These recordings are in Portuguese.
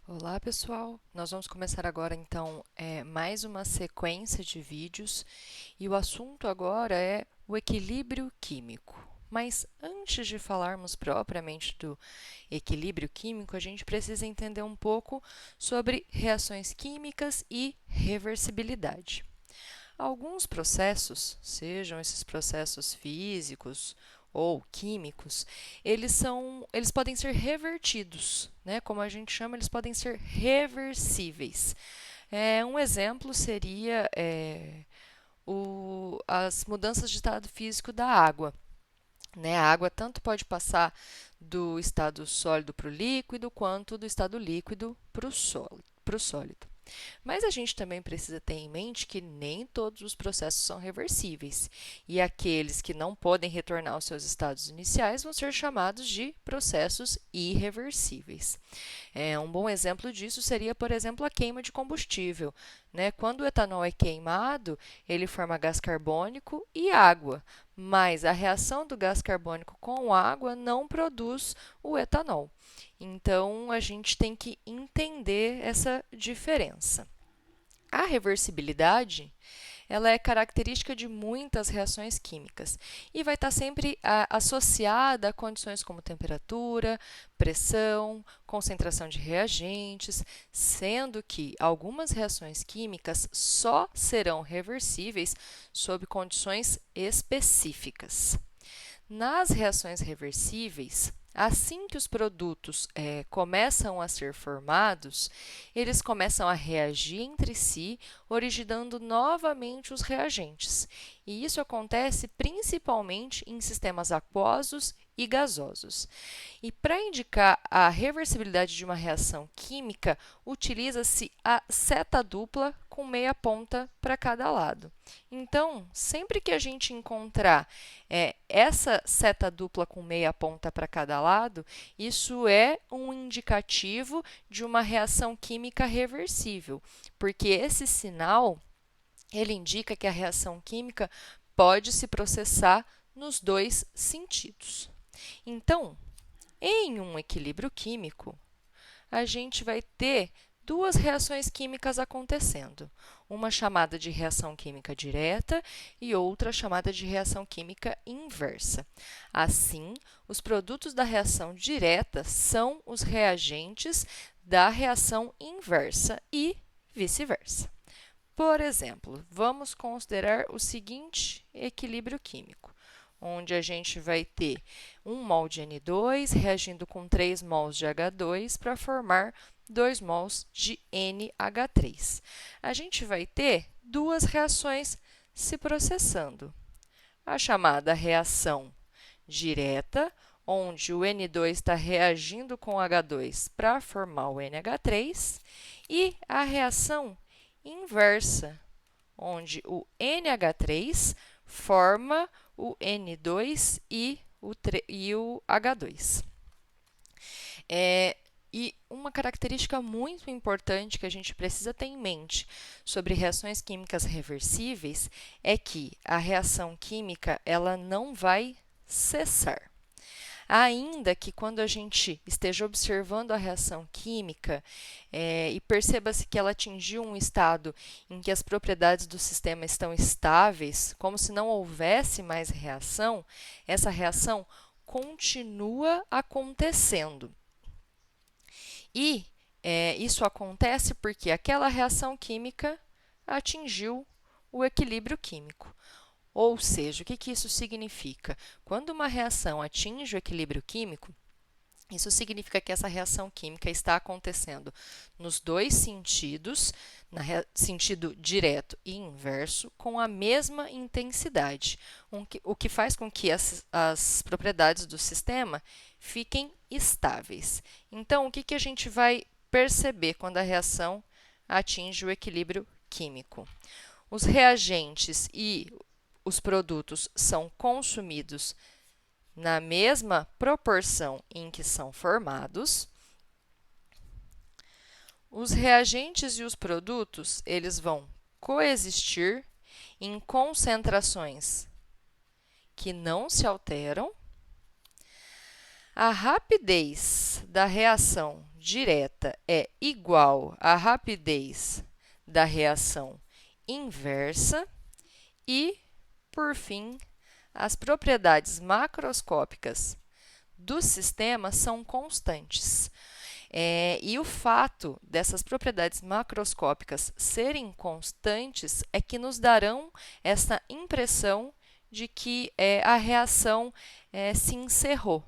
Olá, pessoal! Nós vamos começar agora, então, mais uma sequência de vídeos e o assunto agora é o equilíbrio químico. Mas antes de falarmos propriamente do equilíbrio químico, a gente precisa entender um pouco sobre reações químicas e reversibilidade. Alguns processos, sejam esses processos físicos ou químicos, eles podem ser revertidos, né? Como a gente chama, eles podem ser reversíveis. Um exemplo seria as mudanças de estado físico da água. Né? A água tanto pode passar do estado sólido para o líquido, quanto do estado líquido para o sólido. Mas a gente também precisa ter em mente que nem todos os processos são reversíveis, e aqueles que não podem retornar aos seus estados iniciais vão ser chamados de processos irreversíveis. Um bom exemplo disso seria, por exemplo, a queima de combustível. Né? Quando o etanol é queimado, ele forma gás carbônico e água, mas a reação do gás carbônico com água não produz o etanol. Então, a gente tem que entender essa diferença. A reversibilidade, ela é característica de muitas reações químicas e vai estar sempre associada a condições como temperatura, pressão, concentração de reagentes, sendo que algumas reações químicas só serão reversíveis sob condições específicas. Nas reações reversíveis, assim que os produtos começam a ser formados, eles começam a reagir entre si, originando novamente os reagentes. E isso acontece principalmente em sistemas aquosos e gasosos. E para indicar a reversibilidade de uma reação química, utiliza-se a seta dupla com meia ponta para cada lado. Então, sempre que a gente encontrar essa seta dupla com meia ponta para cada lado, isso é um indicativo de uma reação química reversível, porque esse sinal ele indica que a reação química pode se processar nos dois sentidos. Então, em um equilíbrio químico, a gente vai ter duas reações químicas acontecendo, uma chamada de reação química direta e outra chamada de reação química inversa. Assim, os produtos da reação direta são os reagentes da reação inversa e vice-versa. Por exemplo, vamos considerar o seguinte equilíbrio químico, onde a gente vai ter 1 mol de N2 reagindo com 3 mols de H2 para formar 2 mols de NH3. A gente vai ter duas reações se processando. A chamada reação direta, onde o N2 está reagindo com o H2 para formar o NH3, e a reação inversa, onde o NH3 forma o N2 e o H2. E uma característica muito importante que a gente precisa ter em mente sobre reações químicas reversíveis é que a reação química ela não vai cessar. Ainda que quando a gente esteja observando a reação química e perceba-se que ela atingiu um estado em que as propriedades do sistema estão estáveis, como se não houvesse mais reação, essa reação continua acontecendo. E isso acontece porque aquela reação química atingiu o equilíbrio químico. Ou seja, o que isso significa? Quando uma reação atinge o equilíbrio químico, isso significa que essa reação química está acontecendo nos dois sentidos, sentido direto e inverso, com a mesma intensidade, o que faz com que as propriedades do sistema fiquem estáveis. Então, o que a gente vai perceber quando a reação atinge o equilíbrio químico? Os reagentes e os produtos são consumidos na mesma proporção em que são formados. Os reagentes e os produtos, eles vão coexistir em concentrações que não se alteram. A rapidez da reação direta é igual à rapidez da reação inversa e, por fim, as propriedades macroscópicas do sistema são constantes. E o fato dessas propriedades macroscópicas serem constantes é que nos darão essa impressão de que a reação se encerrou.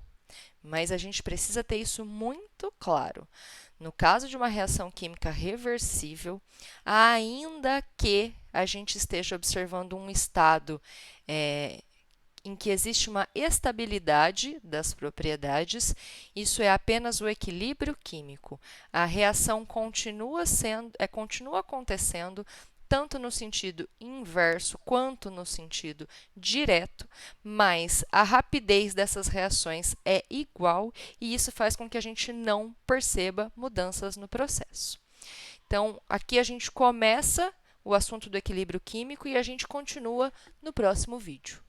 Mas a gente precisa ter isso muito claro. No caso de uma reação química reversível, ainda que a gente esteja observando um estado em que existe uma estabilidade das propriedades, isso é apenas o equilíbrio químico. A reação continua acontecendo tanto no sentido inverso quanto no sentido direto, mas a rapidez dessas reações é igual e isso faz com que a gente não perceba mudanças no processo. Então, aqui a gente começa o assunto do equilíbrio químico e a gente continua no próximo vídeo.